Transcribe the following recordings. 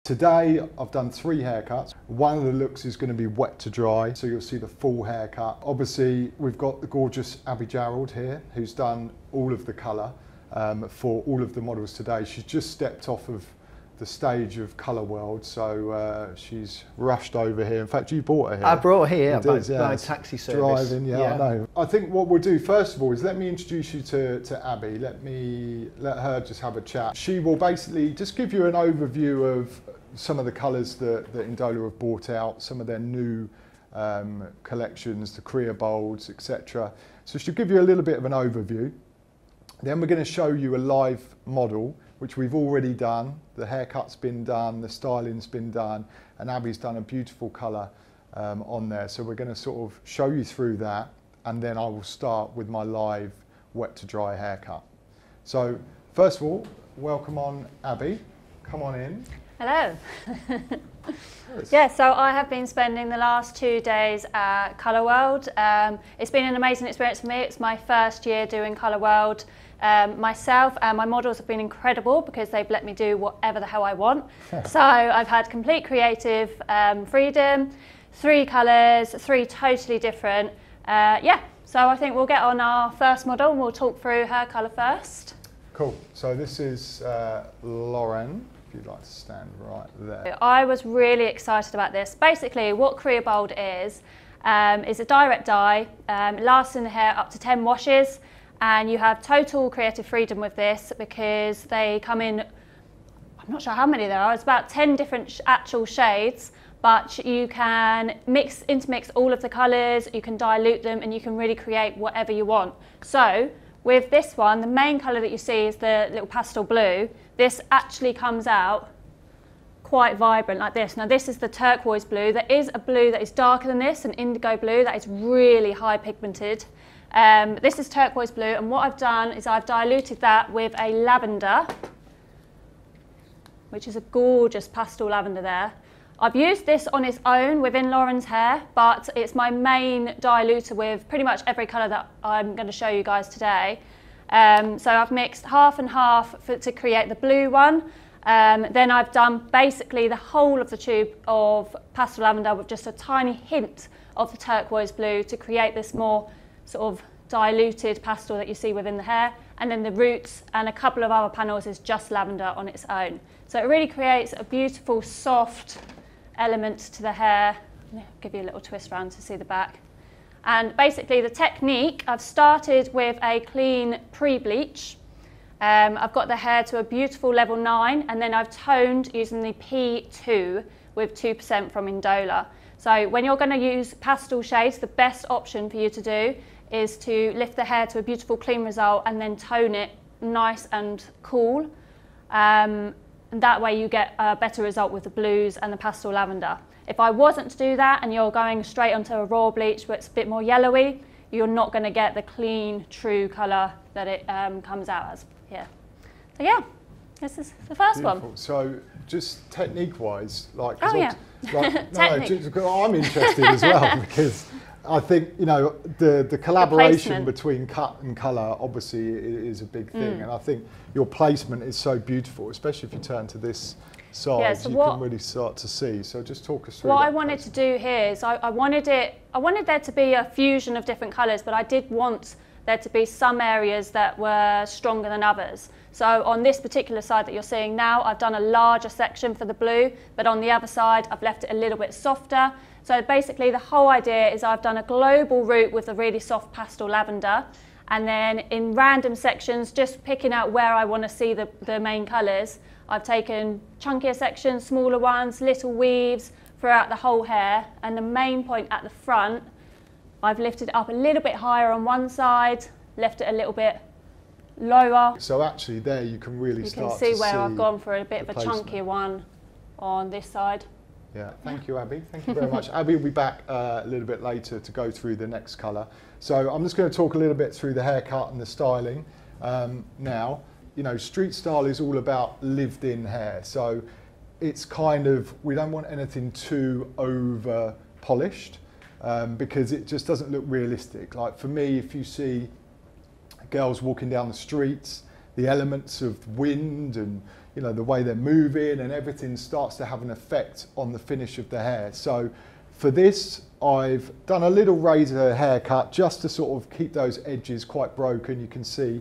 Today I've done 3 haircuts. One of the looks is going to be wet to dry, so you'll see the full haircut. Obviously we've got the gorgeous Abbey here, who's done all of the colour for all of the models today. She's just stepped off of the stage of Colour World, so she's rushed over here. In fact, you brought her here. I brought her here by taxi service. Driving, yeah, I know. I think what we'll do first of all is let me introduce you to Abbey. Let her just have a chat. She will basically just give you an overview of some of the colours that Indola have brought out, some of their new collections, the Korea Bolds, etc. So she'll give you a little bit of an overview. Then we're going to show you a live model, which we've already done. The haircut's been done, the styling's been done, and Abbey's done a beautiful colour on there. So we're going to sort of show you through that, and then I will start with my live wet to dry haircut. So first of all, welcome on Abbey. Come on in. Hello. Yeah, so I have been spending the last 2 days at Colour World. It's been an amazing experience for me. It's my first year doing Colour World. Myself and my models have been incredible because they've let me do whatever the hell I want. So I've had complete creative freedom, 3 colours, 3 totally different. Yeah, so I think we'll get on our first model and we'll talk through her colour first. Cool. So this is Lauren. You'd like to stand right there. I was really excited about this. Basically, what Korea Bold is a direct dye, lasts in the hair up to 10 washes, and you have total creative freedom with this because they come in, I'm not sure how many there are, it's about 10 different actual shades, but you can intermix all of the colours, you can dilute them, and you can really create whatever you want. So with this one, the main colour that you see is the little pastel blue. This actually comes out quite vibrant like this. Now this is the turquoise blue. There is a blue that is darker than this, an indigo blue that is really high pigmented. This is turquoise blue, and what I've done is I've diluted that with a lavender, which is a gorgeous pastel lavender there. I've used this on its own within Lauren's hair, but it's my main diluter with pretty much every colour that I'm going to show you guys today. So I've mixed half and half to create the blue one. Then I've done basically the whole of the tube of pastel lavender with just a tiny hint of the turquoise blue to create this more sort of diluted pastel that you see within the hair. And then the roots and a couple of other panels is just lavender on its own. So it really creates a beautiful soft element to the hair. I'll give you a little twist around to see the back. And basically the technique, I've started with a clean pre-bleach. I've got the hair to a beautiful level 9, and then I've toned using the P2 with 2% from Indola. So when you're going to use pastel shades, the best option for you to do is to lift the hair to a beautiful clean result and then tone it nice and cool. And that way you get a better result with the blues and the pastel lavender. If I wasn't to do that and you're going straight onto a raw bleach where it's a bit more yellowy, you're not going to get the clean, true colour that it comes out as here. So yeah, this is the first Beautiful. one. So just technique-wise, like, oh yeah, I'm interested as well because I think, you know, the collaboration between cut and colour obviously is a big thing, and I think your placement is so beautiful, especially if you turn to this side, yeah, so you can really start to see. So just talk us through what I wanted to do here is I wanted there to be a fusion of different colours, but I did want there to be some areas that were stronger than others. So on this particular side that you're seeing now, I've done a larger section for the blue, but on the other side I've left it a little bit softer. So basically the whole idea is I've done a global route with a really soft pastel lavender, and then in random sections, just picking out where I want to see the main colours, I've taken chunkier sections, smaller ones, little weaves throughout the whole hair, and the main point at the front, I've lifted it up a little bit higher on one side, left it a little bit lower. So actually there you can really start to see. You can see where I've gone for a bit of a chunkier one on this side. Yeah, thank you, Abbey. Thank you very much. Abbey will be back a little bit later to go through the next colour. So I'm just going to talk a little bit through the haircut and the styling now. You know, street style is all about lived-in hair. So it's kind of, we don't want anything too over polished because it just doesn't look realistic. Like for me, if you see girls walking down the streets, the elements of wind and the way they're moving, and everything starts to have an effect on the finish of the hair. So for this, I've done a little razor haircut just to sort of keep those edges quite broken. You can see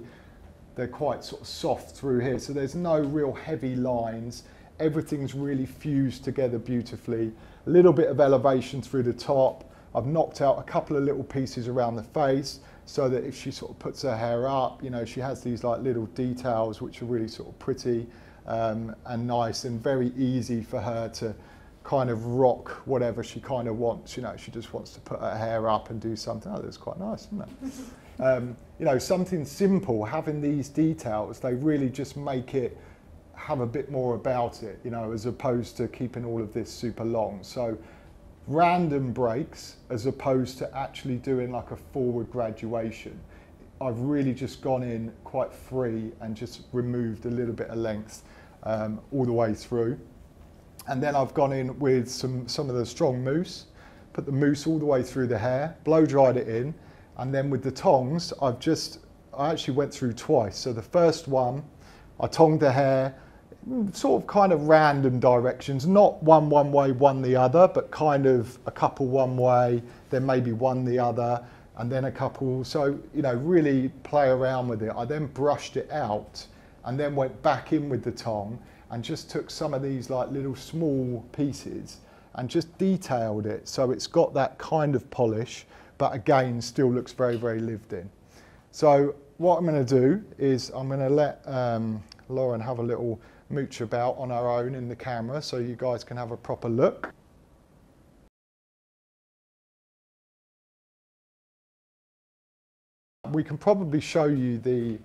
they're quite sort of soft through here, so there's no real heavy lines. Everything's really fused together beautifully. A little bit of elevation through the top. I've knocked out a couple of little pieces around the face so that if she sort of puts her hair up, she has these like little details which are really sort of pretty and nice, and very easy for her to kind of rock whatever she kind of wants. She just wants to put her hair up and do something. Oh, that's quite nice, isn't it? Something simple, having these details, they really just make it have a bit more about it, as opposed to keeping all of this super long. So random breaks as opposed to actually doing like a forward graduation. I've really just gone in quite free and just removed a little bit of length all the way through. And then I've gone in with some of the strong mousse, put the mousse all the way through the hair, blow dried it in, and then with the tongs, I actually went through twice. So the first one, I tonged the hair, sort of kind of random directions, not one way, one the other, but kind of a couple one way, then maybe one the other, and then a couple. So, really play around with it. I then brushed it out and then went back in with the tong and just took some of these like little small pieces and just detailed it. So it's got that kind of polish, but again, still looks very, very lived in. So what I'm going to do is I'm going to let Lauren have a little mooch about on her own in the camera so you guys can have a proper look. We can probably show you the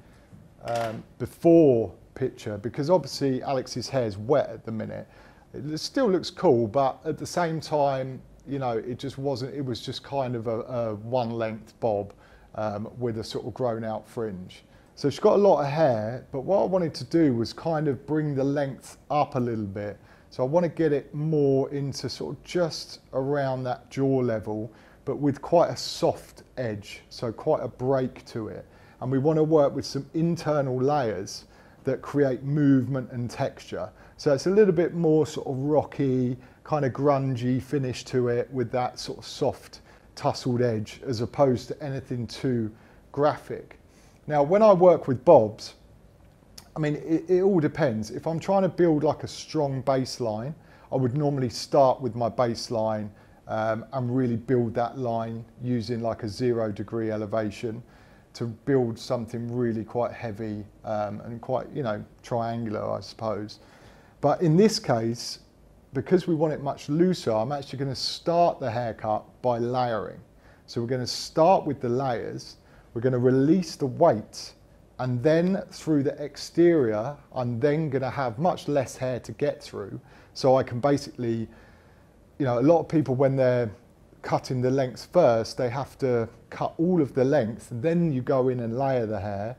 before picture, because obviously Alex's hair is wet at the minute. It still looks cool, but at the same time, it just wasn't, it was just kind of a one length bob with a sort of grown out fringe. So she's got a lot of hair, but what I wanted to do was kind of bring the length up a little bit. So I want to get it more into sort of just around that jaw level, but with quite a soft edge, so quite a break to it. And we want to work with some internal layers that create movement and texture. So it's a little bit more sort of rocky, kind of grungy finish to it with that sort of soft tussled edge, as opposed to anything too graphic. Now, when I work with bobs, I mean, it all depends. If I'm trying to build like a strong baseline, I would normally start with my baseline and really build that line using like a 0 degree elevation to build something really quite heavy and quite, triangular, I suppose. But in this case, because we want it much looser, I'm actually going to start the haircut by layering. So we're going to start with the layers. We're going to release the weight, and then through the exterior, I'm then going to have much less hair to get through. So I can basically, a lot of people, when they're cutting the length first, they have to cut all of the length, and then you go in and layer the hair,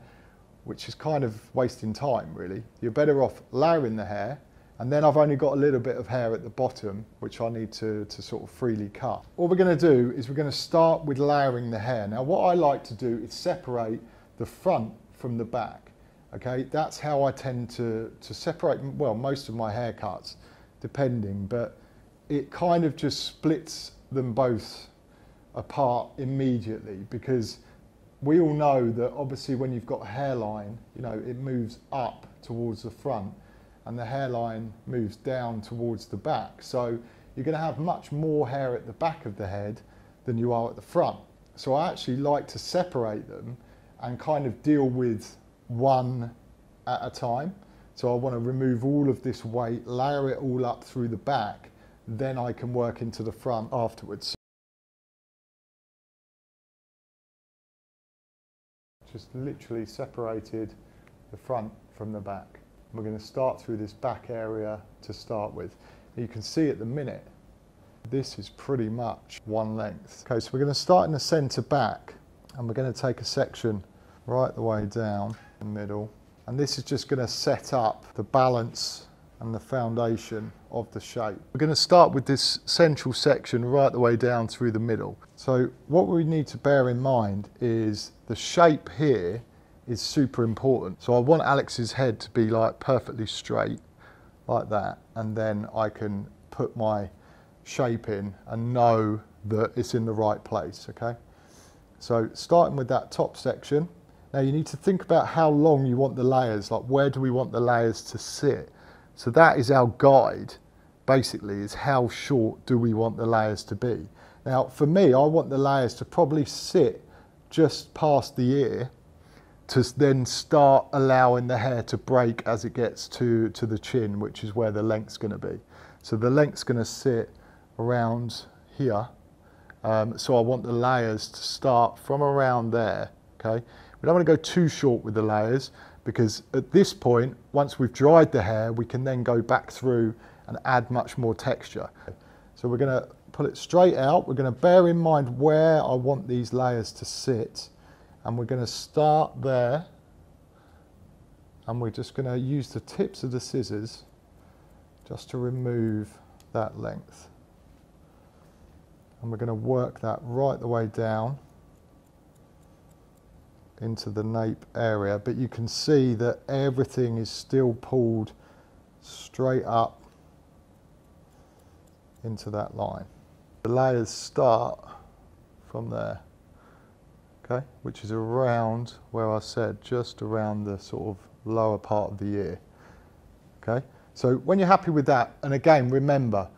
which is kind of wasting time, really. You're better off layering the hair, and then I've only got a little bit of hair at the bottom, which I need to sort of freely cut. What we're going to do is we're going to start with layering the hair. Now, what I like to do is separate the front from the back. Okay, that's how I tend to separate, well, most of my haircuts, depending, but it kind of just splits them both apart immediately, because we all know that obviously when you've got a hairline, it moves up towards the front, and the hairline moves down towards the back. So you're going to have much more hair at the back of the head than you are at the front. So I actually like to separate them and kind of deal with one at a time. So I want to remove all of this weight, layer it all up through the back, then I can work into the front afterwards. Just literally separated the front from the back. We're going to start through this back area to start with. You can see at the minute, this is pretty much one length. Okay, so we're going to start in the centre back, and we're going to take a section right the way down the middle. And this is just going to set up the balance and the foundation of the shape. We're going to start with this central section right the way down through the middle. So what we need to bear in mind is the shape here is super important. So I want Alex's head to be like perfectly straight, like that, and then I can put my shape in and know that it's in the right place, okay? So starting with that top section, now you need to think about how long you want the layers, like where do we want the layers to sit? So that is our guide, basically, is how short do we want the layers to be. Now for me, I want the layers to probably sit just past the ear to then start allowing the hair to break as it gets to the chin, which is where the length's going to be. So the length's going to sit around here. So I want the layers to start from around there, okay? We don't want to go too short with the layers because at this point, once we've dried the hair, we can then go back through and add much more texture. So we're going to pull it straight out. We're going to bear in mind where I want these layers to sit. And we're going to start there. And we're just going to use the tips of the scissors just to remove that length. And we're going to work that right the way down into the nape area. But you can see that everything is still pulled straight up into that line. The layers start from there, okay, which is around where I said, just around the sort of lower part of the ear, okay? So when you're happy with that, and again, remember,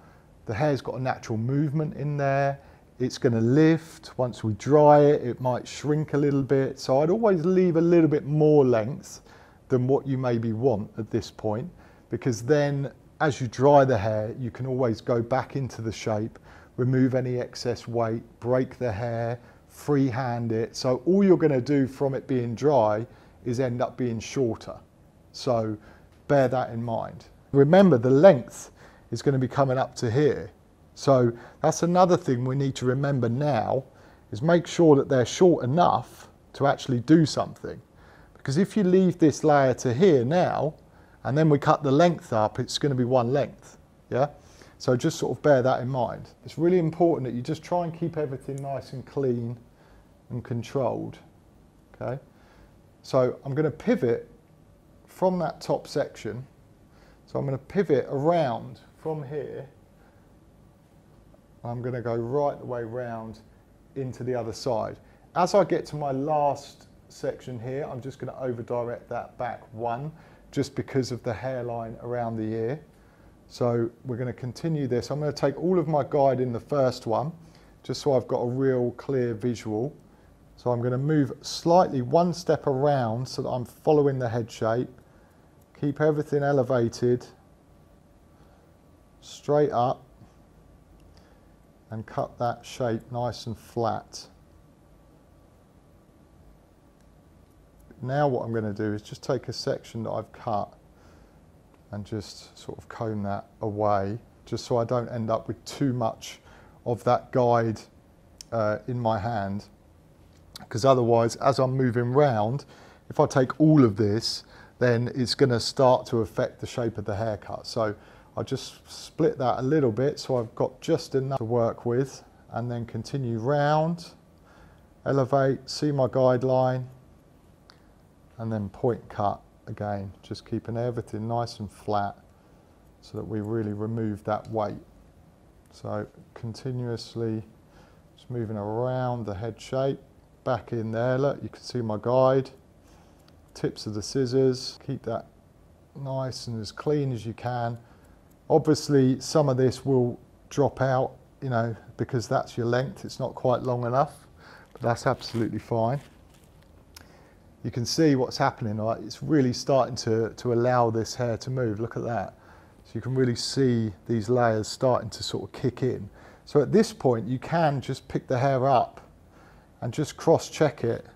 the hair's got a natural movement in there. It's going to lift. Once we dry it, it might shrink a little bit. So I'd always leave a little bit more length than what you maybe want at this point, because then as you dry the hair, you can always go back into the shape, remove any excess weight, break the hair, freehand it. So all you're going to do from it being dry is end up being shorter. So bear that in mind. Remember, the length is going to be coming up to here. So that's another thing we need to remember now, is make sure that they're short enough to actually do something. Because if you leave this layer to here now, and then we cut the length up, it's going to be one length, yeah? So just sort of bear that in mind. It's really important that you just try and keep everything nice and clean and controlled, okay? So I'm going to pivot from that top section. So I'm going to pivot around from here. I'm going to go right the way round into the other side. As I get to my last section here, I'm just going to over direct that back one, just because of the hairline around the ear. So we're going to continue this. I'm going to take all of my guide in the first one, just so I've got a real clear visual. So I'm going to move slightly one step around so that I'm following the head shape. Keep everything elevated, straight up, and cut that shape nice and flat. Now what I'm going to do is just take a section that I've cut and just sort of comb that away, just so I don't end up with too much of that guide in my hand. Because otherwise, as I'm moving round, if I take all of this, then it's going to start to affect the shape of the haircut. So I'll just split that a little bit so I've got just enough to work with, and then continue round, elevate, see my guideline, and then point cut again, just keeping everything nice and flat so that we really remove that weight. So continuously just moving around the head shape, back in there, look, you can see my guide, tips of the scissors, keep that nice and as clean as you can. Obviously some of this will drop out, you know, because that's your length, it's not quite long enough, but that's absolutely fine. You can see what's happening, right? It's really starting to allow this hair to move. Look at that. So you can really see these layers starting to sort of kick in. So at this point, you can just pick the hair up and just cross-check it.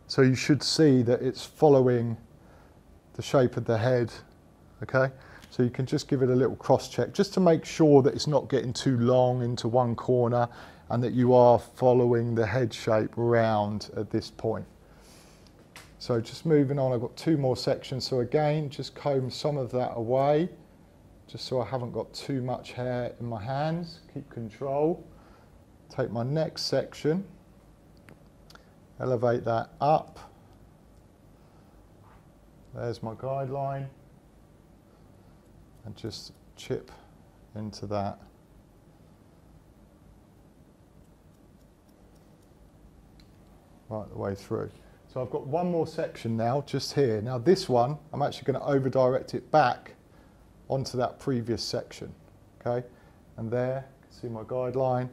So you should see that it's following the shape of the head, okay? So you can just give it a little cross-check just to make sure that it's not getting too long into one corner and that you are following the head shape round at this point. So just moving on, I've got two more sections. So again, just comb some of that away, just so I haven't got too much hair in my hands. Keep control. Take my next section, elevate that up, There's my guideline, and just chip into that. Right the way through. So I've got one more section now, just here. Now this one, I'm actually going to over direct it back onto that previous section, okay? And there, you can see my guideline.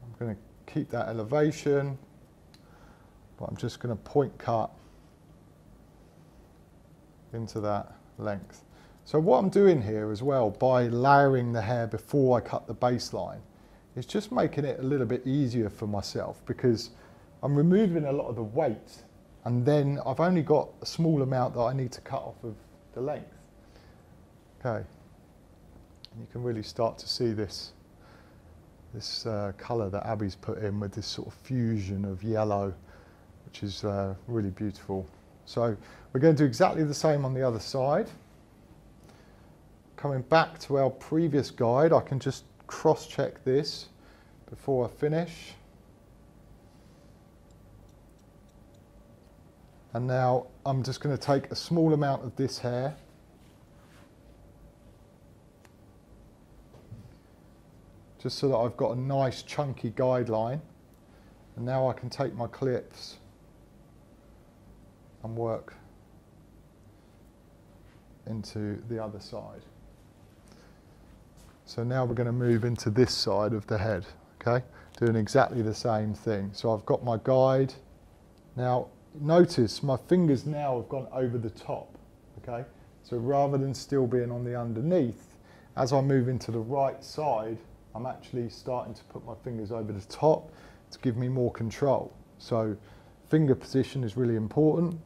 I'm going to keep that elevation, but I'm just going to point cut into that length. So what I'm doing here as well, by layering the hair before I cut the baseline, is just making it a little bit easier for myself, because I'm removing a lot of the weight, and then I've only got a small amount that I need to cut off of the length. Okay, and you can really start to see this colour that Abbey's put in with this sort of fusion of yellow, which is really beautiful. So we're going to do exactly the same on the other side. Coming back to our previous guide, I can just cross-check this before I finish. And now I'm just going to take a small amount of this hair, just so that I've got a nice chunky guideline. And now I can take my clips and work into the other side. So now we're going to move into this side of the head, okay? Doing exactly the same thing. So I've got my guide. Now notice my fingers now have gone over the top, okay? So rather than still being on the underneath, as I move into the right side, I'm actually starting to put my fingers over the top to give me more control. So finger position is really important,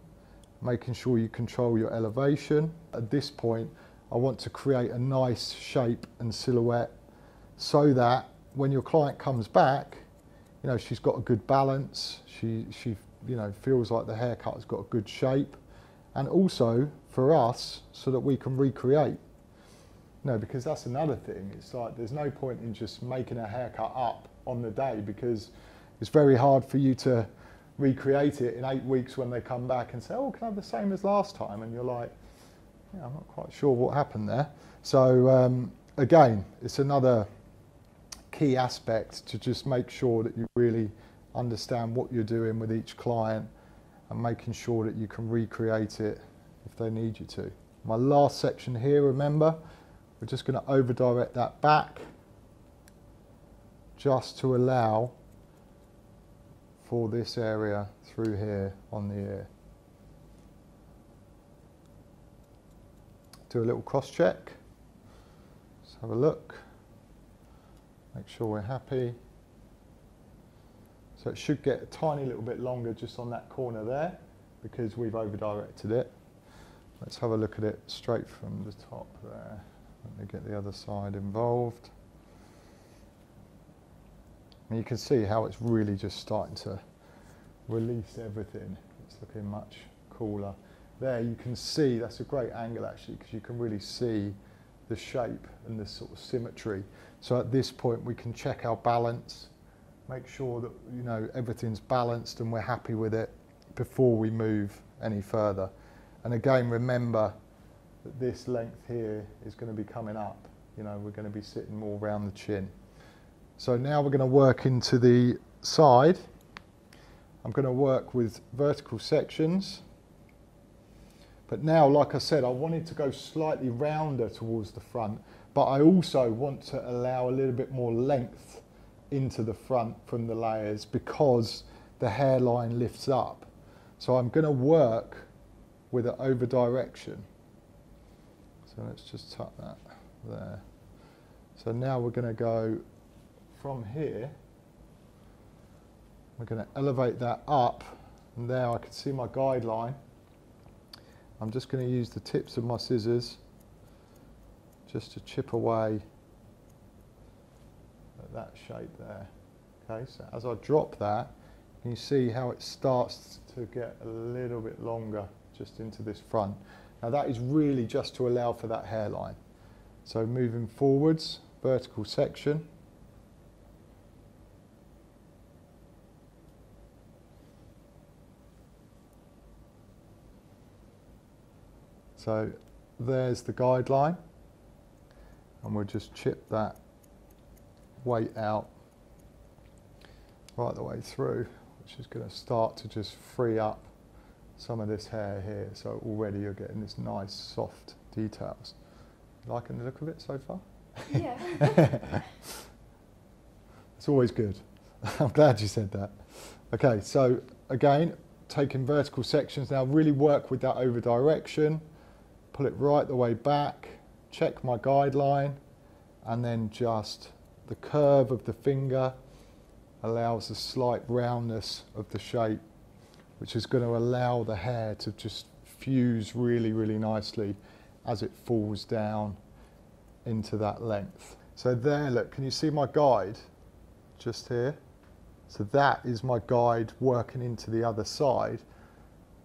making sure you control your elevation. At this point, I want to create a nice shape and silhouette so that when your client comes back, you know, she's got a good balance, she you know, feels like the haircut has got a good shape, and also for us, so that we can recreate. No, because that's another thing. It's like there's no point in just making a haircut up on the day, because it's very hard for you to recreate it in 8 weeks when they come back and say, oh, can I have the same as last time? And you're like, yeah, I'm not quite sure what happened there. So again, it's another key aspect to just make sure that you really understand what you're doing with each client and making sure that you can recreate it if they need you to. My last section here, remember, we're just going to over direct that back just to allow for this area through here on the ear. Do a little cross check. Let's have a look. Make sure we're happy. So it should get a tiny little bit longer just on that corner there because we've over directed it. Let's have a look at it straight from the top there. Let me get the other side involved. And you can see how it's really just starting to release everything. It's looking much cooler. There you can see, that's a great angle actually, because you can really see the shape and the sort of symmetry. So at this point we can check our balance, make sure that, you know, everything's balanced and we're happy with it before we move any further. And again, remember that this length here is going to be coming up. You know, we're going to be sitting more around the chin. So now we're going to work into the side. I'm going to work with vertical sections. But now, like I said, I wanted to go slightly rounder towards the front, but I also want to allow a little bit more length into the front from the layers because the hairline lifts up. So I'm going to work with an over direction. So let's just tuck that there. So now we're going to go from here. We're going to elevate that up, and there I can see my guideline. I'm just going to use the tips of my scissors just to chip away at that shape there. Okay, so as I drop that, you see how it starts to get a little bit longer just into this front. Now that is really just to allow for that hairline. So moving forwards, vertical section. So there's the guideline, and we'll just chip that weight out right the way through, which is going to start to just free up some of this hair here. So already you're getting this nice soft details. Liking the look of it so far? Yeah. It's always good. I'm glad you said that. Okay, so again, taking vertical sections now, really work with that over direction, pull it right the way back, check my guideline, and then just the curve of the finger allows a slight roundness of the shape, which is going to allow the hair to just fuse really, really nicely as it falls down into that length. So there, look, can you see my guide just here? So that is my guide working into the other side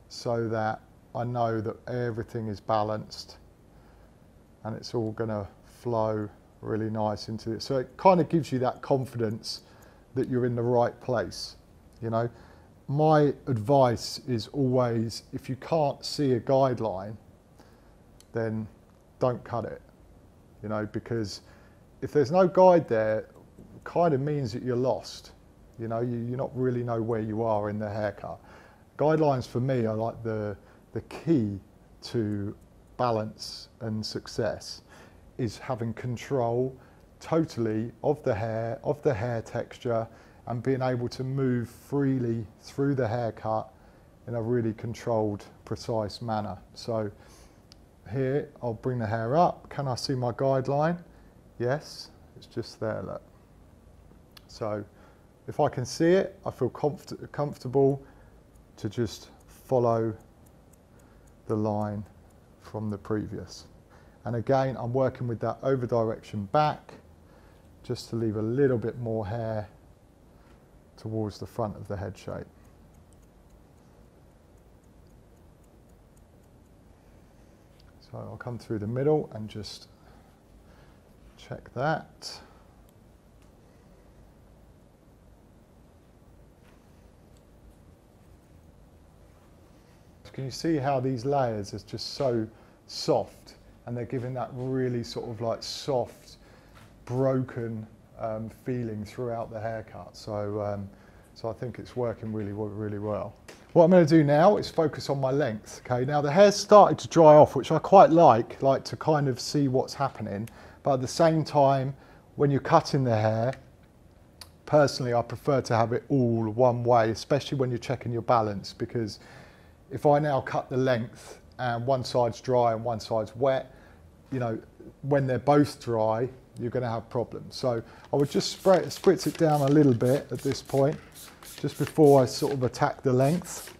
so that I know that everything is balanced and it's all going to flow really nice into it. So it kind of gives you that confidence that you're in the right place. You know, my advice is always, if you can't see a guideline, then don't cut it, you know, because if there's no guide there, it kind of means that you're lost. You know, you're not really know where you are in the haircut. Guidelines for me are like the key to balance and success, is having control totally of the hair texture, and being able to move freely through the haircut in a really controlled, precise manner. So here, I'll bring the hair up. Can I see my guideline? Yes, it's just there, look. So if I can see it, I feel comfortable to just follow the line from the previous. And again, I'm working with that over direction back, just to leave a little bit more hair towards the front of the head shape. So I'll come through the middle and just check that. Can you see how these layers are just so soft, and they're giving that really sort of like soft, broken feeling throughout the haircut. So, so I think it's working really, really well. What I'm going to do now is focus on my length. Okay, now the hair's started to dry off, which I quite like to kind of see what's happening. But at the same time, when you're cutting the hair, personally, I prefer to have it all one way, especially when you're checking your balance, because if I now cut the length and one side's dry and one side's wet, you know, when they're both dry, you're going to have problems. So I would just spritz it down a little bit at this point, just before I sort of attack the length.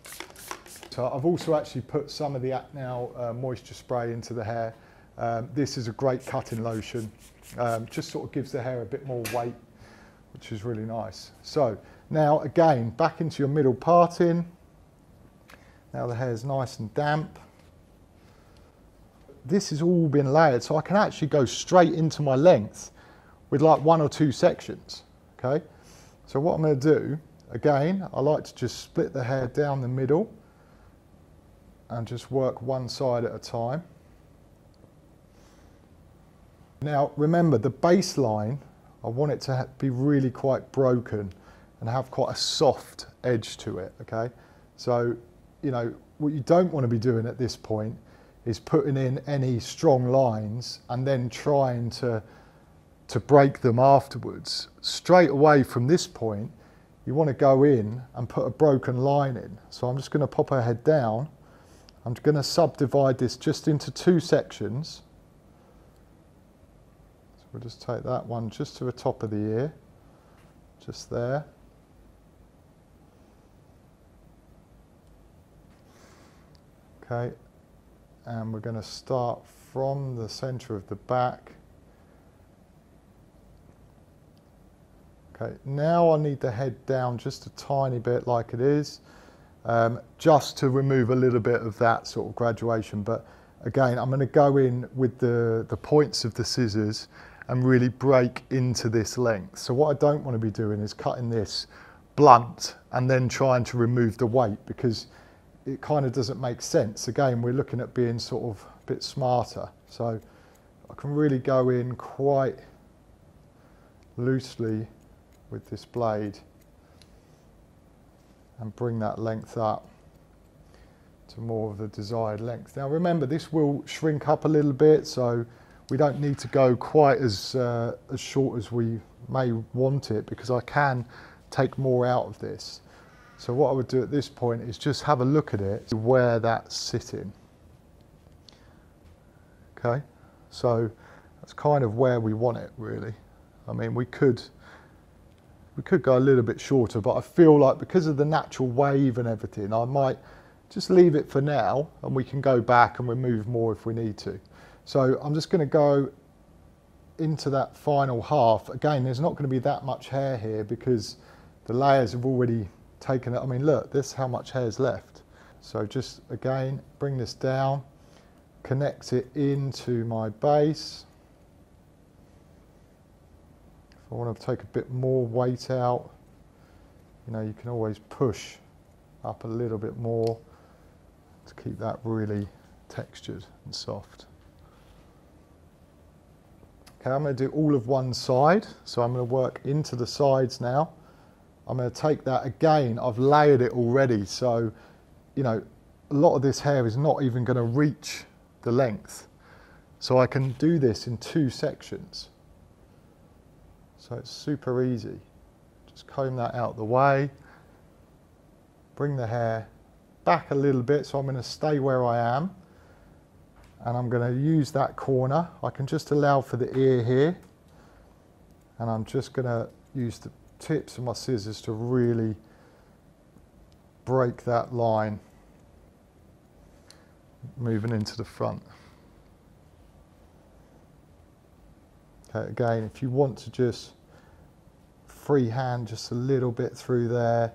So I've also actually put some of the Act Now moisture spray into the hair. This is a great cutting lotion. Just sort of gives the hair a bit more weight, which is really nice. So now again, back into your middle parting. Now the hair's nice and damp. This has all been layered, so I can actually go straight into my length with like 1 or 2 sections, okay? So what I'm going to do, again, I like to just split the hair down the middle and just work one side at a time. Now remember, the baseline, I want it to be really quite broken and have quite a soft edge to it, okay? So, you know, what you don't want to be doing at this point is putting in any strong lines and then trying to break them afterwards. Straight away from this point, you want to go in and put a broken line in. So I'm just going to pop her head down. I'm going to subdivide this just into 2 sections. So we'll just take that one just to the top of the ear, just there. Okay, and we're going to start from the center of the back. Okay, now I need the head down just a tiny bit like it is, just to remove a little bit of that sort of graduation. But again, I'm going to go in with the points of the scissors and really break into this length. So what I don't want to be doing is cutting this blunt and then trying to remove the weight, because it kind of doesn't make sense. Again, we're looking at being sort of bit smarter. So I can really go in quite loosely with this blade and bring that length up to more of the desired length. Now remember, this will shrink up a little bit, so we don't need to go quite as short as we may want it, because I can take more out of this. So what I would do at this point is just have a look at it, where that's sitting. Okay, so that's kind of where we want it, really. I mean, we could go a little bit shorter, but I feel like because of the natural wave and everything, I might just leave it for now, and we can go back and remove more if we need to. So I'm just going to go into that final half. Again, there's not going to be that much hair here because the layers have already taken it. I mean, look, this is how much hair is left. So just again, bring this down, connect it into my base. If I want to take a bit more weight out, you know, you can always push up a little bit more to keep that really textured and soft. Okay, I'm going to do all of one side, so I'm going to work into the sides now. I'm going to take that again, I've layered it already, so you know, a lot of this hair is not even going to reach the length. So I can do this in 2 sections. So it's super easy. Just comb that out the way, bring the hair back a little bit, so I'm going to stay where I am. And I'm going to use that corner. I can just allow for the ear here. And I'm just going to use the tips of my scissors to really break that line, moving into the front. Okay, again, if you want to just freehand just a little bit through there,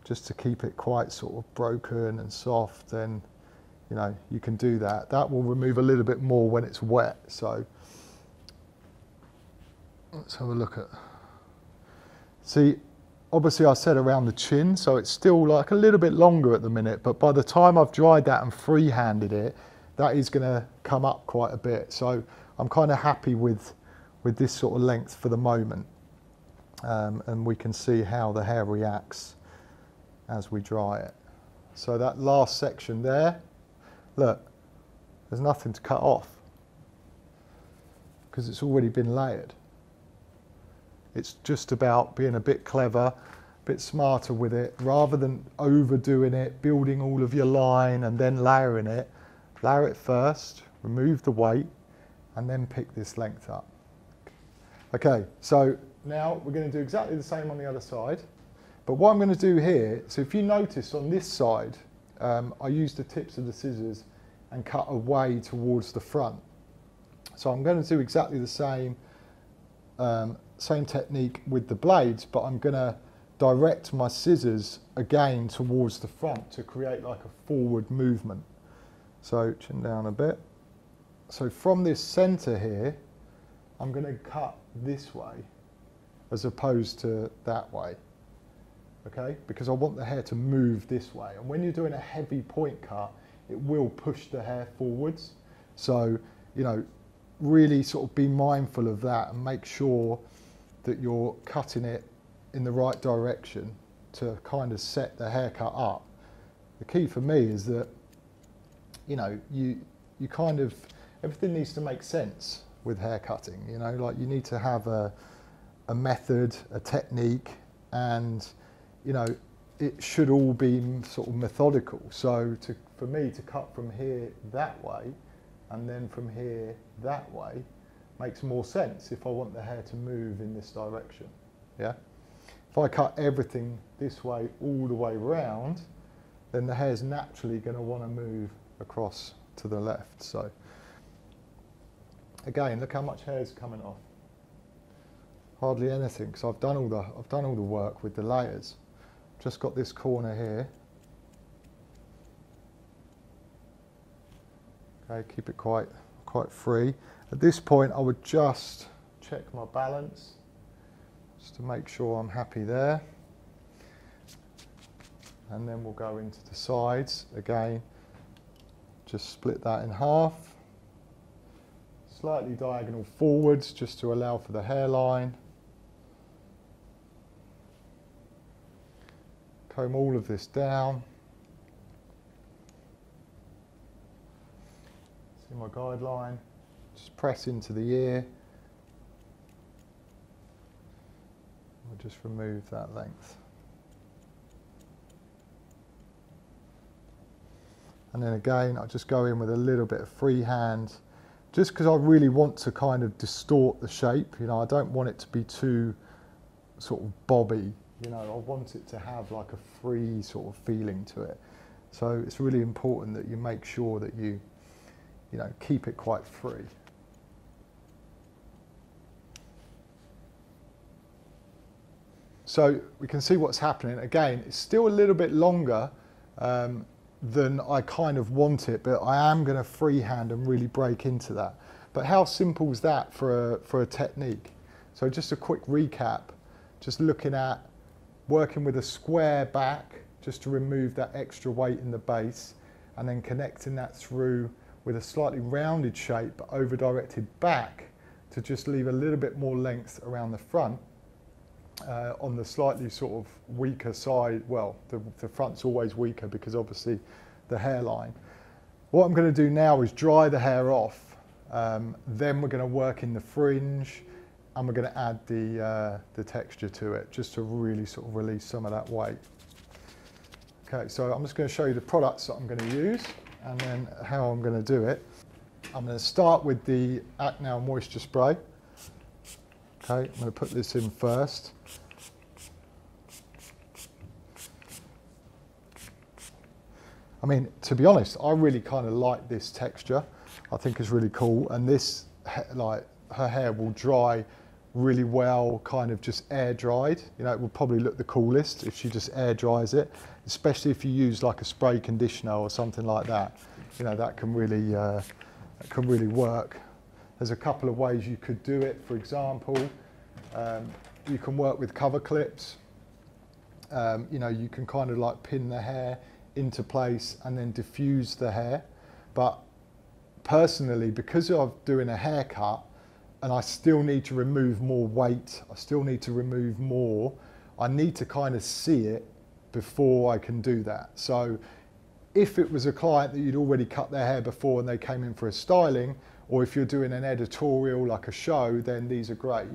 just to keep it quite sort of broken and soft, then you know, you can do that. That will remove a little bit more when it's wet. So let's have a look at, see, obviously I said around the chin, so it's still like a little bit longer at the minute, but by the time I've dried that and free-handed it, that is going to come up quite a bit. So I'm kind of happy with this sort of length for the moment. And we can see how the hair reacts as we dry it. So that last section there, look, there's nothing to cut off because it's already been layered. It's just about being a bit clever, a bit smarter with it, rather than overdoing it, building all of your line and then layering it. Layer it first, remove the weight, and then pick this length up. Okay, so now we're going to do exactly the same on the other side. But what I'm going to do here, so if you notice on this side, I used the tips of the scissors and cut away towards the front. So I'm going to do exactly the same, same technique with the blades, but I'm going to direct my scissors again towards the front to create like a forward movement. So chin down a bit. So from this center here, I'm going to cut this way as opposed to that way. Okay, because I want the hair to move this way. And when you're doing a heavy point cut, it will push the hair forwards. So, you know, really sort of be mindful of that and make sure that you're cutting it in the right direction to kind of set the haircut up. The key for me is that, you know, you kind of, everything needs to make sense with hair cutting, you know, like you need to have a method, a technique, and you know, it should all be sort of methodical. So for me to cut from here that way and then from here that way makes more sense if I want the hair to move in this direction. Yeah. If I cut everything this way all the way round, then the hair's naturally going to want to move across to the left. So again, look how much hair is coming off. Hardly anything, because I've done all the work with the layers. Just got this corner here. Okay, keep it quite free. At this point, I would just check my balance, just to make sure I'm happy there. And then we'll go into the sides again. Just split that in half. slightly diagonal forwards just to allow for the hairline. Comb all of this down. See my guideline? Just press into the ear. I'll just remove that length. And then again, I just go in with a little bit of freehand, just because I really want to kind of distort the shape. You know, I don't want it to be too sort of bobby. You know, I want it to have like a free sort of feeling to it. So it's really important that you make sure that you know, keep it quite free. So we can see what's happening. Again, it's still a little bit longer than I kind of want it, but I am going to freehand and really break into that. But how simple is that for a technique? So just a quick recap, just looking at working with a square back just to remove that extra weight in the base, and then connecting that through with a slightly rounded shape but over directed back to just leave a little bit more length around the front. On the slightly sort of weaker side, well, the front's always weaker because obviously the hairline. What I'm going to do now is dry the hair off, then we're going to work in the fringe, and we're going to add the texture to it just to really sort of release some of that weight. Okay, so I'm just going to show you the products that I'm going to use and then how I'm going to do it. I'm going to start with the Act Now Moisture Spray. Okay, I'm going to put this in first. I mean, to be honest, I really kind of like this texture. I think it's really cool, and this, like, her hair will dry really well, kind of just air dried. You know, it will probably look the coolest if she just air dries it, especially if you use like a spray conditioner or something like that. You know, that can really work. There's a couple of ways you could do it. For example, you can work with cover clips. You know, you can kind of like pin the hair into place and then diffuse the hair. But personally, because I'm doing a haircut and I still need to remove more weight, I still need to remove more, I need to kind of see it before I can do that. So if it was a client that you'd already cut their hair before and they came in for a styling, or if you're doing an editorial like a show, then these are great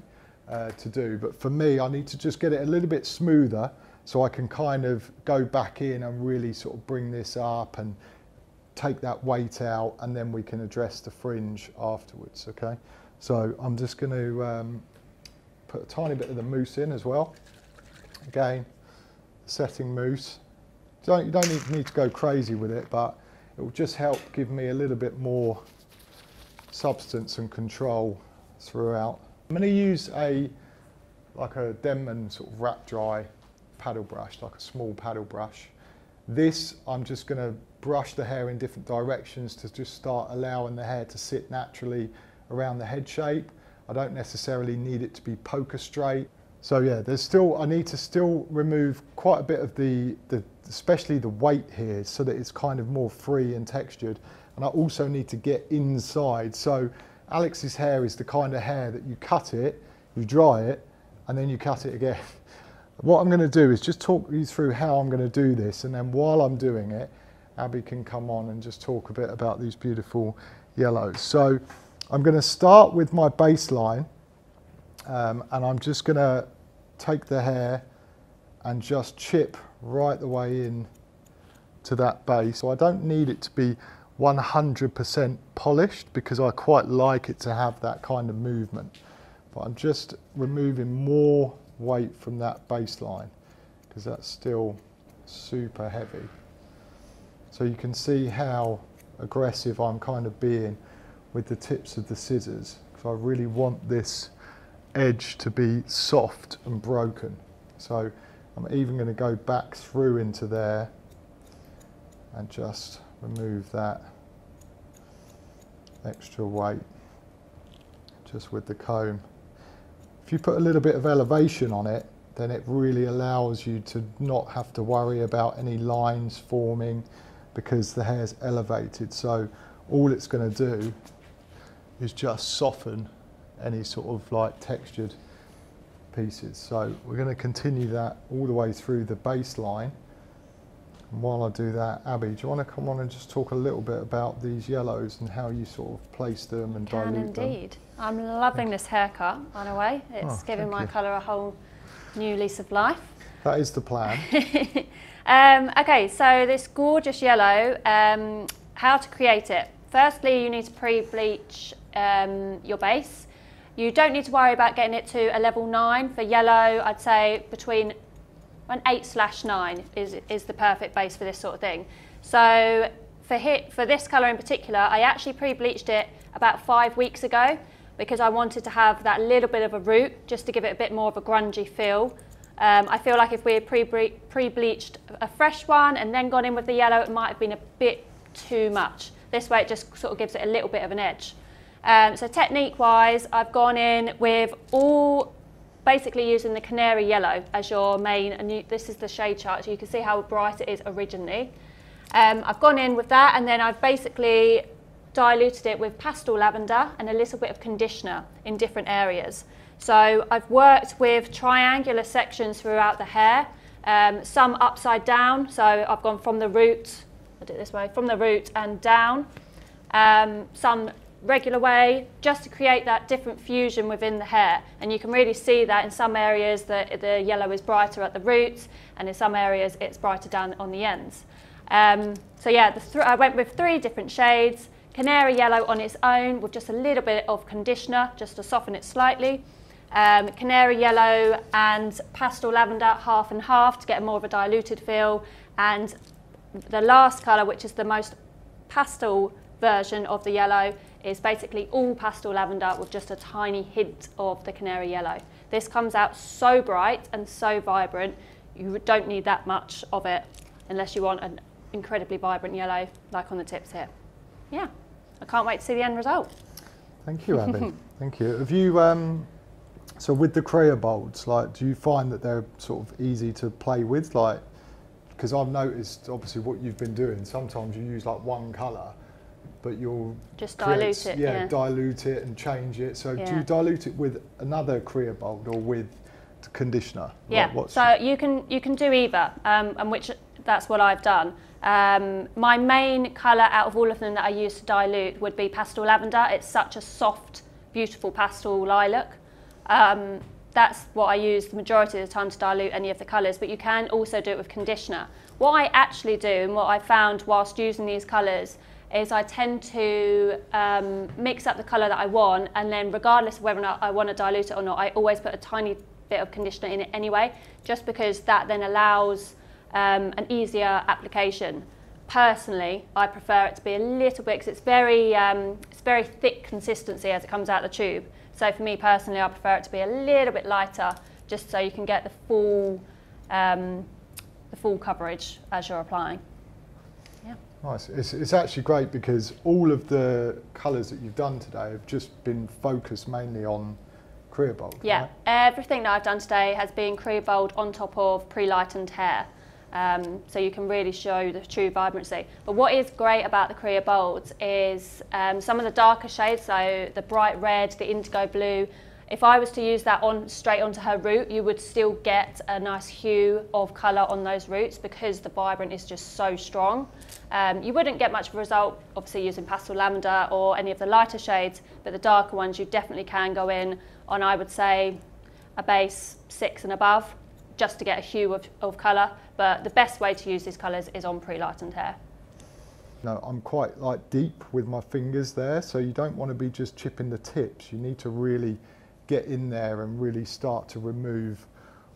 to do. But for me, I need to just get it a little bit smoother so I can kind of go back in and really sort of bring this up and take that weight out, and then we can address the fringe afterwards, okay? So I'm just going to put a tiny bit of the mousse in as well. Again, setting mousse. You don't need to go crazy with it, but it will just help give me a little bit more substance and control throughout. I'm going to use like a Denman sort of wrap dry paddle brush, like a small paddle brush. This, I'm just going to brush the hair in different directions to just start allowing the hair to sit naturally around the head shape. I don't necessarily need it to be poker straight. So yeah, I need to still remove quite a bit of especially the weight here, so that it's kind of more free and textured. And I also need to get inside. So Alex's hair is the kind of hair that you cut it, you dry it, and then you cut it again. What I'm going to do is just talk you through how I'm going to do this, and then while I'm doing it, Abby can come on and just talk a bit about these beautiful yellows. So I'm going to start with my baseline, and I'm just going to take the hair and just chip right the way in to that base. So I don't need it to be 100% polished because I quite like it to have that kind of movement. But I'm just removing more weight from that baseline because that's still super heavy. So you can see how aggressive I'm kind of being with the tips of the scissors, because I really want this edge to be soft and broken. So I'm even going to go back through into there and just remove that extra weight just with the comb. If you put a little bit of elevation on it, then it really allows you to not have to worry about any lines forming because the hair's elevated. So all it's going to do is just soften any sort of like textured pieces. So we're going to continue that all the way through the baseline. And while I do that, Abby, do you want to come on and just talk a little bit about these yellows and how you sort of place them and dilute them? Indeed. I'm loving this haircut, by the way. It's giving my colour a whole new lease of life. That is the plan. Okay, so this gorgeous yellow, how to create it. Firstly, you need to pre-bleach your base. You don't need to worry about getting it to a level 9. For yellow, I'd say between an 8/9 is the perfect base for this sort of thing. So for this colour in particular, I actually pre-bleached it about 5 weeks ago because I wanted to have that little bit of a root just to give it a bit more of a grungy feel. I feel like if we had pre-bleached a fresh one and then gone in with the yellow, it might have been a bit too much. This way it just sort of gives it a little bit of an edge. So technique-wise, I've gone in with basically using the canary yellow as your main, and this is the shade chart, so you can see how bright it is originally. I've gone in with that, and then I've basically diluted it with pastel lavender and a little bit of conditioner in different areas. So I've worked with triangular sections throughout the hair, some upside down, so I've gone from the root, I'll do it this way, from the root and down, some regular way, just to create that different fusion within the hair. And you can really see that in some areas the yellow is brighter at the roots, and in some areas it's brighter down on the ends. So yeah, I went with 3 different shades. Canary yellow on its own with just a little bit of conditioner just to soften it slightly. Canary yellow and pastel lavender half and half to get more of a diluted feel, and the last colour, which is the most pastel version of the yellow, is basically all pastel lavender with just a tiny hint of the canary yellow. This comes out so bright and so vibrant, you don't need that much of it unless you want an incredibly vibrant yellow like on the tips here. Yeah, I can't wait to see the end result. Thank you, Abby. Thank you. Have you, so with the Crea bolds, like, do you find that they're sort of easy to play with? Like, because I've noticed obviously what you've been doing, sometimes you use like one colour, but you'll just dilute it. Yeah, dilute it and change it. So do you dilute it with another Crea bold or with conditioner? Yeah, like, so you can do either, and which that's what I've done. My main colour out of all of them that I use to dilute would be pastel lavender. It's such a soft, beautiful pastel lilac. That's what I use the majority of the time to dilute any of the colours, but you can also do it with conditioner. What I actually do, and what I found whilst using these colours, is I tend to mix up the colour that I want, and then regardless of whether or not I want to dilute it or not, I always put a tiny bit of conditioner in it anyway, just because that then allows an easier application. Personally, I prefer it to be a little bit, because it's very thick consistency as it comes out the tube. So for me personally, I prefer it to be a little bit lighter, just so you can get the full coverage as you're applying. Yeah. Nice. It's actually great because all of the colours that you've done today have just been focused mainly on Crea bold. Yeah, right? Everything that I've done today has been Crea bold on top of pre-lightened hair. So you can really show the true vibrancy. But what is great about the Crea bolds is some of the darker shades, so the bright red, the indigo blue, if I was to use that straight onto her root, you would still get a nice hue of colour on those roots because the vibrant is just so strong. You wouldn't get much of a result obviously using pastel lavender or any of the lighter shades, but the darker ones you definitely can go in on, I would say, a base 6 and above, just to get a hue of colour, but the best way to use these colours is on pre-lightened hair. No, I'm quite like deep with my fingers there, so you don't want to be just chipping the tips. You need to really get in there and really start to remove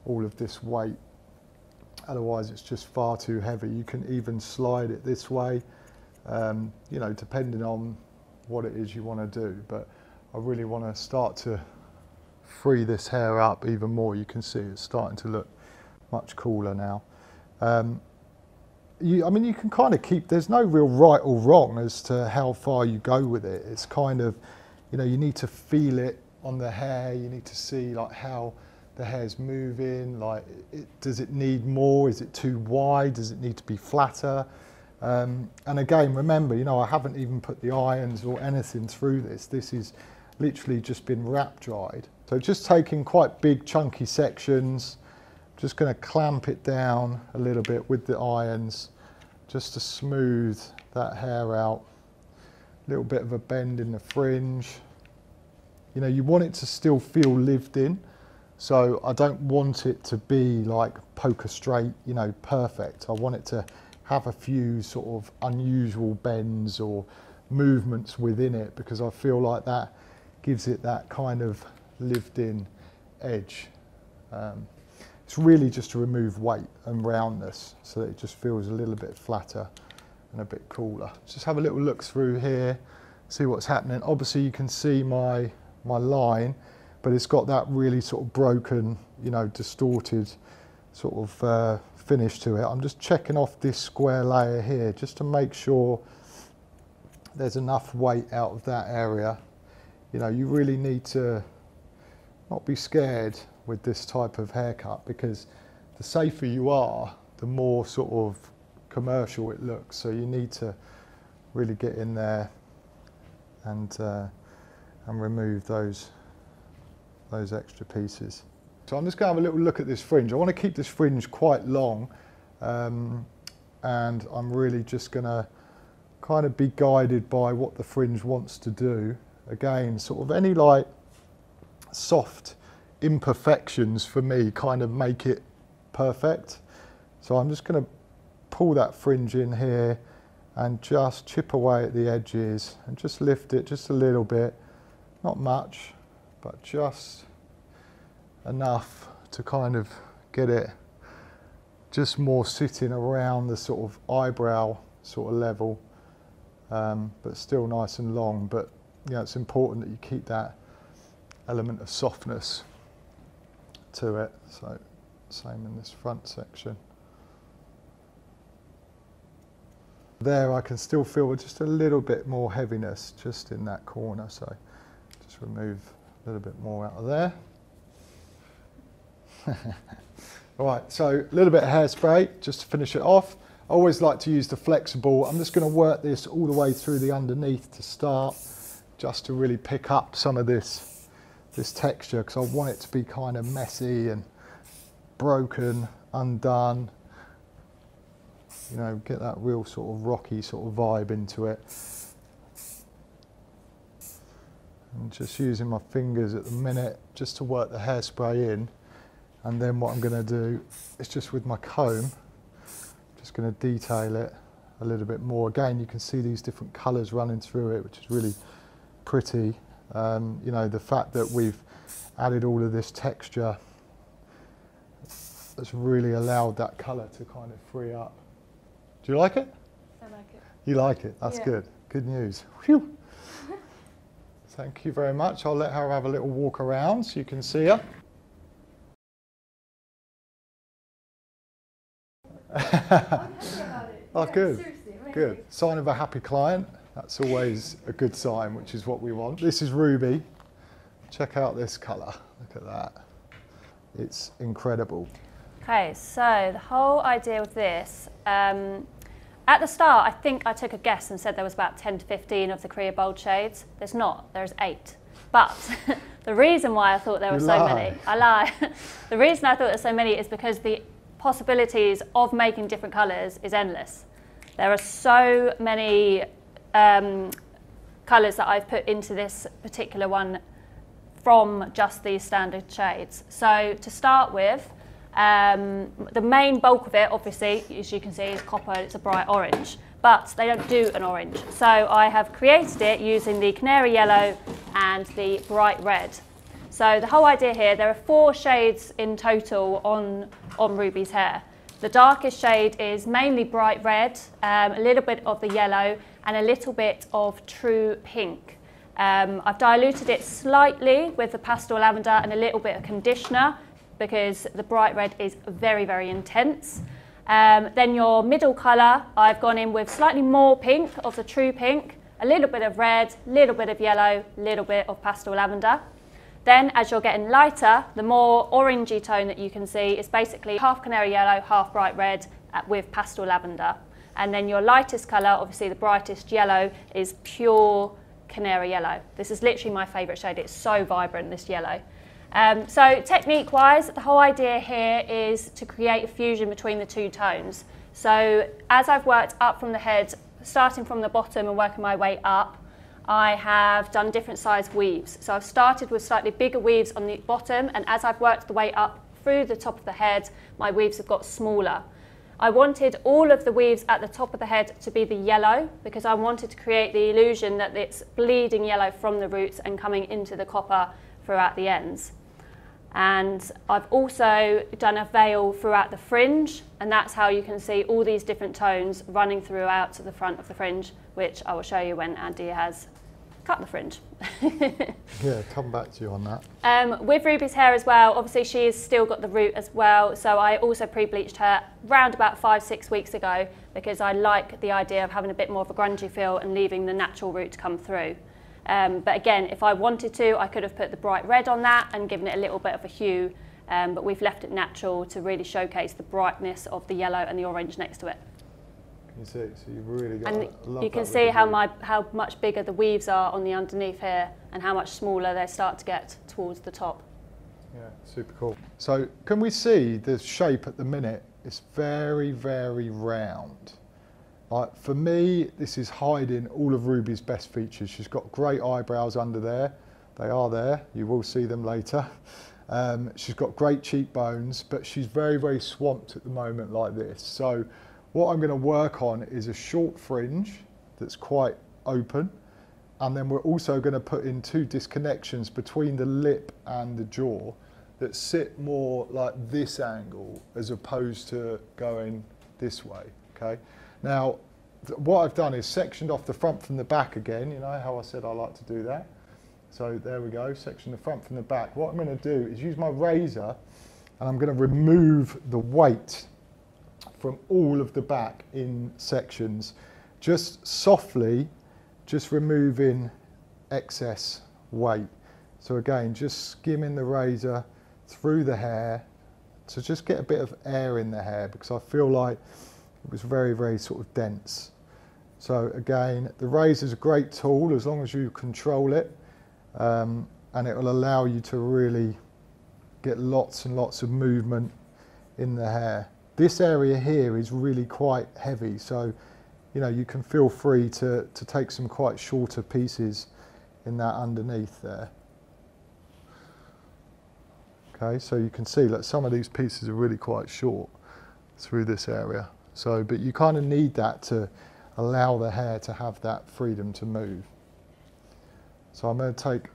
all of this weight. Otherwise it's just far too heavy. You can even slide it this way, you know, depending on what it is you want to do, but I really want to start to free this hair up even more. You can see it's starting to look much cooler now. I mean, you can kind of keep, there's no real right or wrong as to how far you go with it. It's kind of, you know, you need to feel it on the hair. You need to see like how the hair's moving, like does it need more? Is it too wide? Does it need to be flatter? And again, remember, you know, I haven't even put the irons or anything through this. This is literally just been wrap dried. So just taking quite big chunky sections, just going to clamp it down a little bit with the irons just to smooth that hair out. A little bit of a bend in the fringe. You know, you want it to still feel lived in, so I don't want it to be like poker straight, you know, perfect. I want it to have a few sort of unusual bends or movements within it, because I feel like that gives it that kind of lived in edge. It's really just to remove weight and roundness so that it just feels a little bit flatter and a bit cooler. Just have a little look through here, see what's happening. Obviously you can see my line, but it's got that really sort of broken, you know, distorted sort of finish to it. I'm just checking off this square layer here just to make sure there's enough weight out of that area. You know, you really need to not be scared with this type of haircut, because the safer you are, the more sort of commercial it looks. So you need to really get in there and remove those extra pieces. So I'm just going to have a little look at this fringe. I want to keep this fringe quite long, and I'm really just going to kind of be guided by what the fringe wants to do. Again, sort of any like soft imperfections for me kind of make it perfect. So I'm just going to pull that fringe in here and just chip away at the edges and just lift it just a little bit, not much, but just enough to kind of get it just more sitting around the sort of eyebrow sort of level, but still nice and long. But you know, it's important that you keep that element of softness to it. So same in this front section. There I can still feel just a little bit more heaviness just in that corner, so just remove a little bit more out of there. All right, so a little bit of hairspray just to finish it off. I always like to use the flexible. I'm just going to work this all the way through the underneath to start, just to really pick up some of this texture, because I want it to be kind of messy and broken, undone. You know, get that real sort of rocky sort of vibe into it. I'm just using my fingers at the minute just to work the hairspray in, and then what I'm going to do is just with my comb, just going to detail it a little bit more. Again, you can see these different colours running through it, which is really pretty. You know, the fact that we've added all of this texture has really allowed that colour to kind of free up. Do you like it? I like it. You like it? That's yeah. good. Good news. Whew. Thank you very much. I'll let her have a little walk around so you can see her. I'm happy about it. Oh, yeah, good. Seriously, amazing. Good. Sign of a happy client. That's always a good sign, which is what we want. This is Ruby. Check out this colour. Look at that. It's incredible. Okay, so the whole idea with this, at the start, I think I took a guess and said there was about 10 to 15 of the Korea bold shades. There's not, there's 8. But the reason why I thought there were so many, I lie. The reason I thought there's so many is because the possibilities of making different colours is endless. There are so many colours that I've put into this particular one from just these standard shades. So to start with, the main bulk of it, obviously, as you can see, is copper. It's a bright orange, but they don't do an orange. So I have created it using the canary yellow and the bright red. So the whole idea here, there are 4 shades in total on Ruby's hair. The darkest shade is mainly bright red, a little bit of the yellow, and a little bit of true pink. I've diluted it slightly with the pastel lavender and a little bit of conditioner, because the bright red is very, very intense. Then your middle colour, I've gone in with slightly more pink of the true pink, a little bit of red, little bit of yellow, little bit of pastel lavender. Then as you're getting lighter, the more orangey tone that you can see is basically half canary yellow, half bright red with pastel lavender. And then your lightest colour, obviously the brightest yellow, is pure canary yellow. This is literally my favourite shade. It's so vibrant, this yellow. So technique-wise, the whole idea here is to create a fusion between the two tones. So as I've worked up from the head, starting from the bottom and working my way up, I have done different size weaves. So I've started with slightly bigger weaves on the bottom, and as I've worked the way up through the top of the head, my weaves have got smaller. I wanted all of the weaves at the top of the head to be the yellow because I wanted to create the illusion that it's bleeding yellow from the roots and coming into the copper throughout the ends. And I've also done a veil throughout the fringe, and that's how you can see all these different tones running throughout to the front of the fringe, which I will show you when Andy has cut the fringe. Yeah, come back to you on that. With Ruby's hair as well, obviously she's still got the root as well, so I also pre-bleached her round about 5-6 weeks ago because I like the idea of having a bit more of a grungy feel and leaving the natural root to come through. But again, if I wanted to, I could have put the bright red on that and given it a little bit of a hue, but we've left it natural to really showcase the brightness of the yellow and the orange next to it. You see, so you've really got. And you can see how much bigger the weaves are on the underneath here, and how much smaller they start to get towards the top. Yeah, super cool. So can we see the shape at the minute? It's very, very round. Like for me, this is hiding all of Ruby's best features. She's got great eyebrows under there. They are there. You will see them later. She's got great cheekbones, but she's very, very swamped at the moment like this. So what I'm going to work on is a short fringe that's quite open, and then we're also going to put in 2 disconnections between the lip and the jaw that sit more like this angle as opposed to going this way, okay? Now, what I've done is sectioned off the front from the back again. You know how I said I like to do that? So there we go, section the front from the back. What I'm going to do is use my razor, and I'm going to remove the weight from all of the back in sections, just softly, just removing excess weight. So again, just skimming the razor through the hair to just get a bit of air in the hair, because I feel like it was very, very sort of dense. So again, the razor is a great tool as long as you control it, and it will allow you to really get lots and lots of movement in the hair. This area here is really quite heavy, so you know, you can feel free to take some quite shorter pieces in that underneath there. Okay, so you can see that some of these pieces are really quite short through this area. So, but you kind of need that to allow the hair to have that freedom to move. So I'm going to take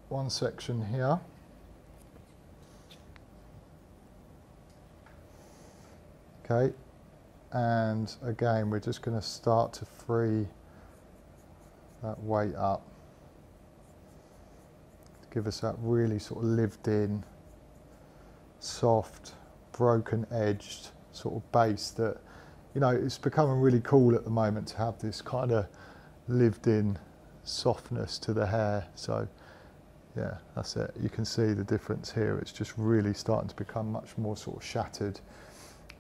one section here. Okay, and again we're just going to start to free that weight up to give us that really sort of lived in, soft, broken edged sort of base that, you know, it's becoming really cool at the moment to have this kind of lived in softness to the hair. So yeah, that's it. You can see the difference here. It's just really starting to become much more sort of shattered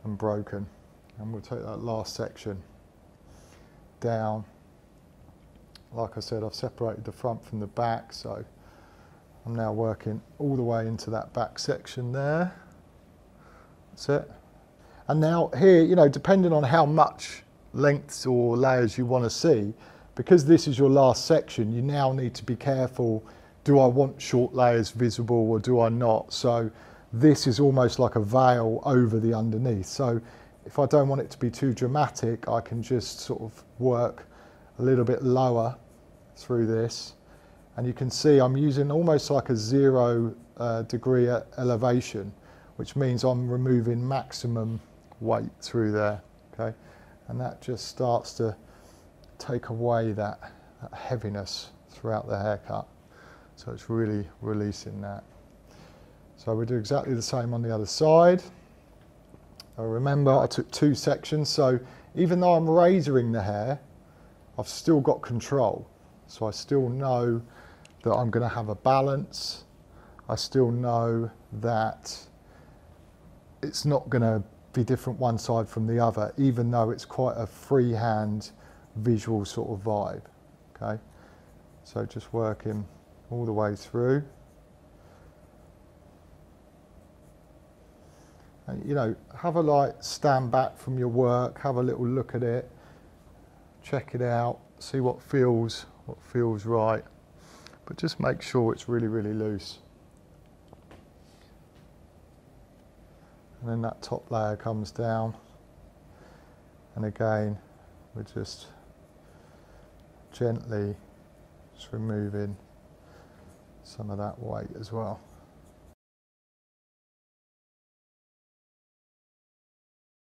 and broken. And we'll take that last section down. Like I said, I've separated the front from the back, so I'm now working all the way into that back section there. That's it. And now here, you know, depending on how much lengths or layers you want to see, because this is your last section, you now need to be careful. Do I want short layers visible or do I not? So this is almost like a veil over the underneath. So if I don't want it to be too dramatic, I can just sort of work a little bit lower through this. And you can see I'm using almost like a 0 degree elevation, which means I'm removing maximum weight through there, okay? And that just starts to take away that heaviness throughout the haircut. So it's really releasing that. So we do exactly the same on the other side. Now remember, I took 2 sections, so even though I'm razoring the hair, I've still got control. So I still know that I'm going to have a balance. I still know that it's not going to be different one side from the other, even though it's quite a freehand visual sort of vibe. Okay, so just working all the way through. And, you know, have a stand back from your work, have a little look at it, check it out, see what feels right, but just make sure it's really, really loose. And then that top layer comes down, and again we're just gently just removing some of that weight as well.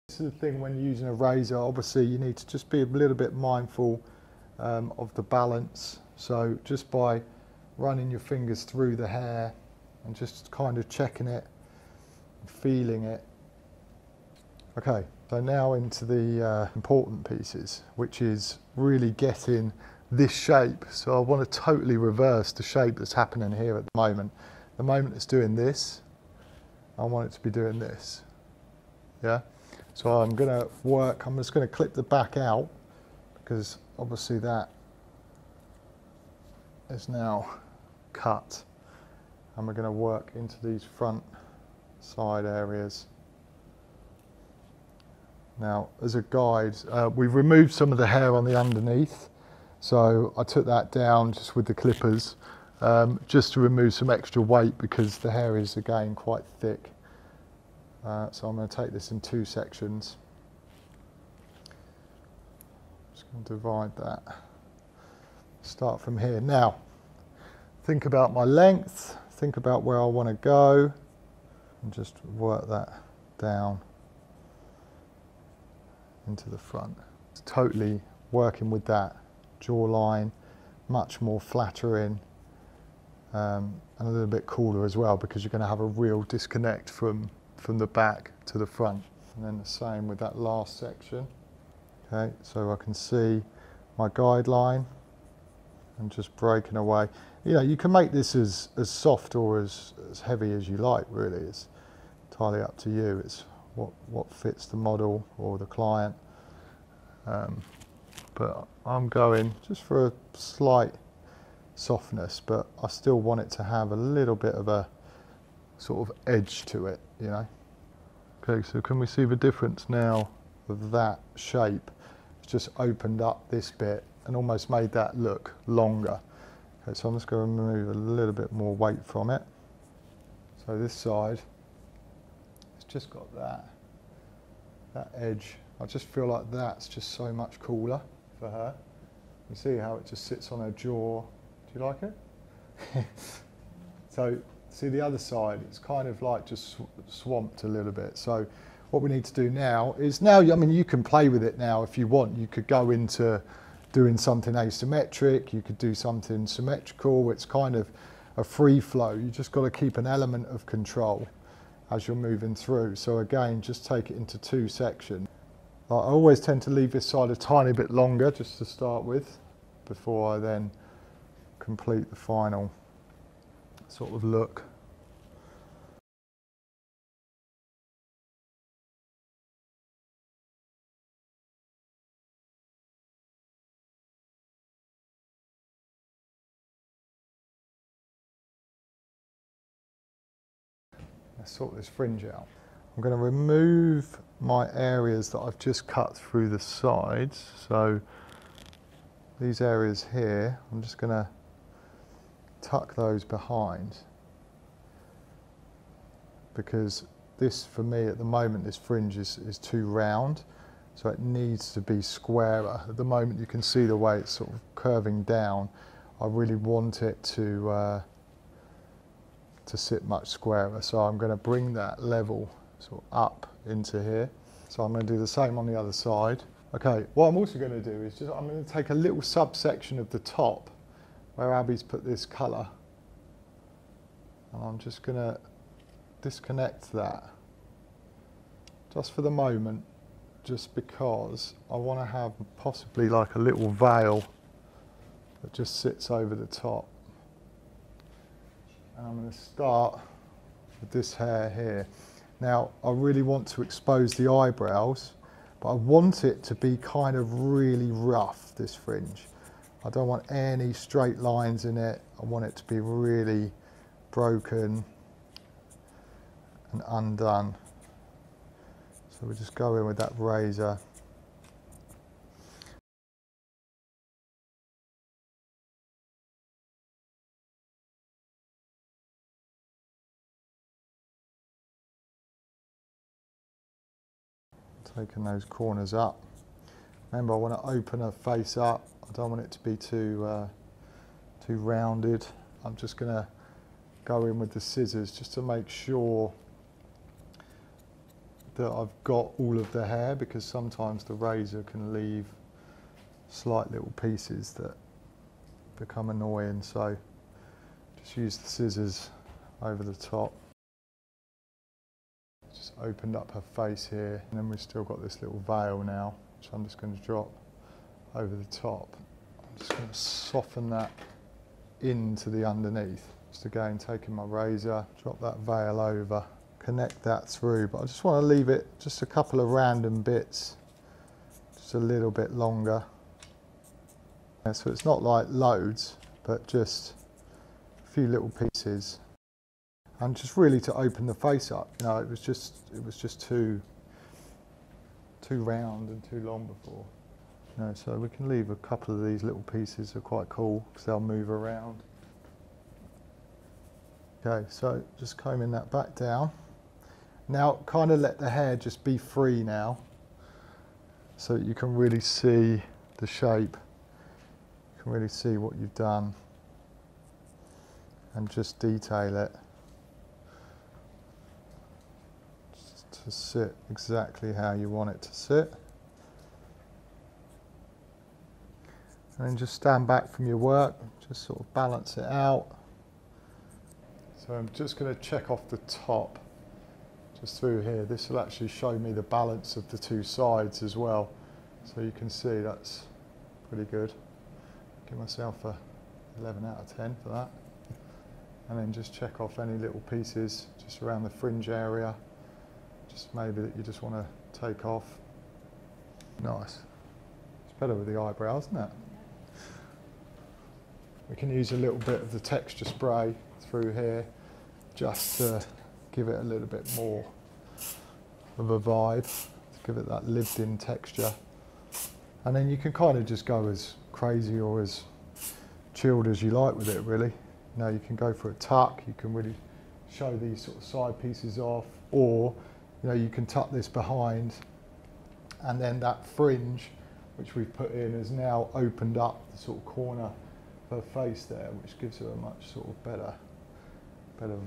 This is the thing when using a razor, obviously you need to just be a little bit mindful of the balance. So just by running your fingers through the hair and just kind of checking it, feeling it. Okay, so now into the important pieces, which is really getting this shape. So I want to totally reverse the shape that's happening here at the moment. The moment it's doing this, I want it to be doing this. Yeah? So I'm going to work, I'm just going to clip the back out, because obviously that is now cut. And we're going to work into these front side areas. Now, as a guide, we've removed some of the hair on the underneath. So I took that down just with the clippers, just to remove some extra weight, because the hair is, again, quite thick. So I'm going to take this in 2 sections. Just going to divide that. Start from here. Now, think about my length, think about where I want to go, and just work that down into the front. It's totally working with that jawline, much more flattering, and a little bit cooler as well, because you're going to have a real disconnect from the back to the front. And then the same with that last section. Okay, so I can see my guideline and just breaking away. You know, you can make this as soft or as heavy as you like, really. It's entirely up to you. It's what fits the model or the client. But I'm going just for a slight softness, but I still want it to have a little bit of a sort of edge to it, you know. Okay, so can we see the difference now of that shape? It's just opened up this bit and almost made that look longer. Okay, so I'm just going to remove a little bit more weight from it. So this side, it's just got that edge. I just feel like that's just so much cooler for her. You see how it just sits on her jaw. Do you like it? So see the other side, it's kind of like just swamped a little bit. So what we need to do now is, I mean, you can play with it now if you want. You could go into doing something asymmetric, you could do something symmetrical. It's kind of a free flow. You just got to keep an element of control as you're moving through. So again, just take it into 2 sections. I always tend to leave this side a tiny bit longer just to start with, before I then complete the final sort of look. Let's sort this fringe out. I'm going to remove my areas that I've just cut through the sides. So these areas here, I'm just going to tuck those behind, because this, for me at the moment, this fringe is too round, so it needs to be squarer. At the moment you can see the way it's sort of curving down. I really want it to sit much squarer, so I'm going to bring that level sort of up into here. So I'm going to do the same on the other side. Okay, what I'm also going to do is I'm going to take a little subsection of the top where Abby's put this colour, and I'm just going to disconnect that just for the moment, just because I want to have possibly like a little veil that just sits over the top. And I'm going to start with this hair here. Now, I really want to expose the eyebrows, but I want it to be kind of really rough, this fringe. I don't want any straight lines in it. I want it to be really broken and undone. So we just go in with that razor. Taking those corners up. Remember, I want to open her face up. I don't want it to be too rounded. I'm just going to go in with the scissors just to make sure that I've got all of the hair, because sometimes the razor can leave slight little pieces that become annoying. So just use the scissors over the top. Just opened up her face here, and then we've still got this little veil now, which I'm just going to drop over the top. I'm just going to soften that into the underneath. Just again, taking my razor, drop that veil over, connect that through, but I just want to leave it just a couple of random bits, just a little bit longer. Yeah, so it's not like loads, but just a few little pieces. And just really to open the face up. You know, it was just too round and too long before. You know, so we can leave a couple of these little pieces. Are quite cool because they'll move around. Okay, so just combing that back down. Now kind of let the hair just be free now, so that you can really see the shape. You can really see what you've done, and just detail it to sit exactly how you want it to sit. And then just stand back from your work, just sort of balance it out. So I'm just going to check off the top, just through here. This will actually show me the balance of the two sides as well. So you can see that's pretty good. Give myself a 11 out of 10 for that. And then just check off any little pieces just around the fringe area. Just maybe that you just want to take off. Nice. It's better with the eyebrows, isn't it? We can use a little bit of the texture spray through here just to give it a little bit more of a vibe, to give it that lived-in texture. And then you can kind of just go as crazy or as chilled as you like with it, really. You know, you can go for a tuck, you can really show these sort of side pieces off, or you know, you can tuck this behind, and then that fringe which we've put in has now opened up the sort of corner of her face there, which gives her a much sort of better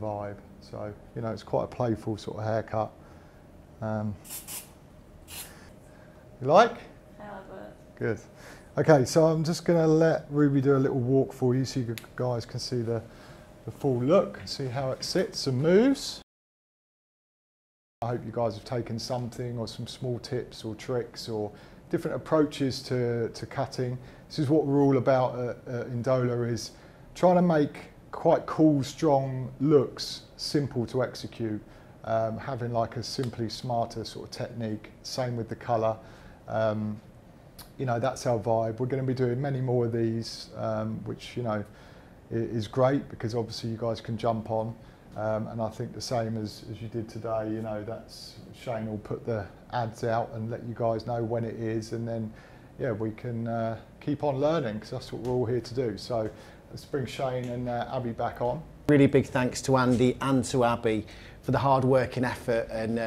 vibe. So, you know, it's quite a playful sort of haircut. You like? I love it. Good. Okay, so I'm just going to let Ruby do a little walk for you so you guys can see the full look, see how it sits and moves. I hope you guys have taken something, or some small tips or tricks or different approaches to cutting. This is what we're all about at Indola, is trying to make quite cool, strong looks simple to execute, having like a simply smarter sort of technique. Same with the colour. You know, that's our vibe. We're going to be doing many more of these, which, you know, is great because obviously you guys can jump on. And I think the same as you did today, you know, that's Shane will put the ads out and let you guys know when it is, and then yeah, we can keep on learning, because that's what we're all here to do. So let's bring Shane and Abbey back on. Really big thanks to Andy and to Abbey for the hard work and effort and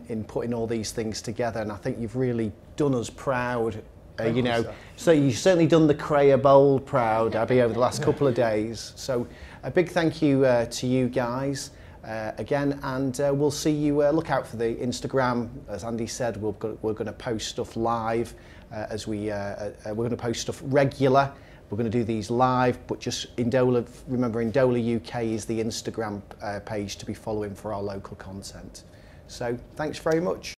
in putting all these things together, and I think you've really done us proud. You know, so you've certainly done the Crayer Bowl proud, Abbey, over the last couple of days. So a big thank you to you guys again, and we'll see you. Look out for the Instagram. As Andy said, we're going to post stuff live as we're going to post stuff regular. We're going to do these live, but just Indola. Remember, Indola UK is the Instagram page to be following for our local content. So thanks very much.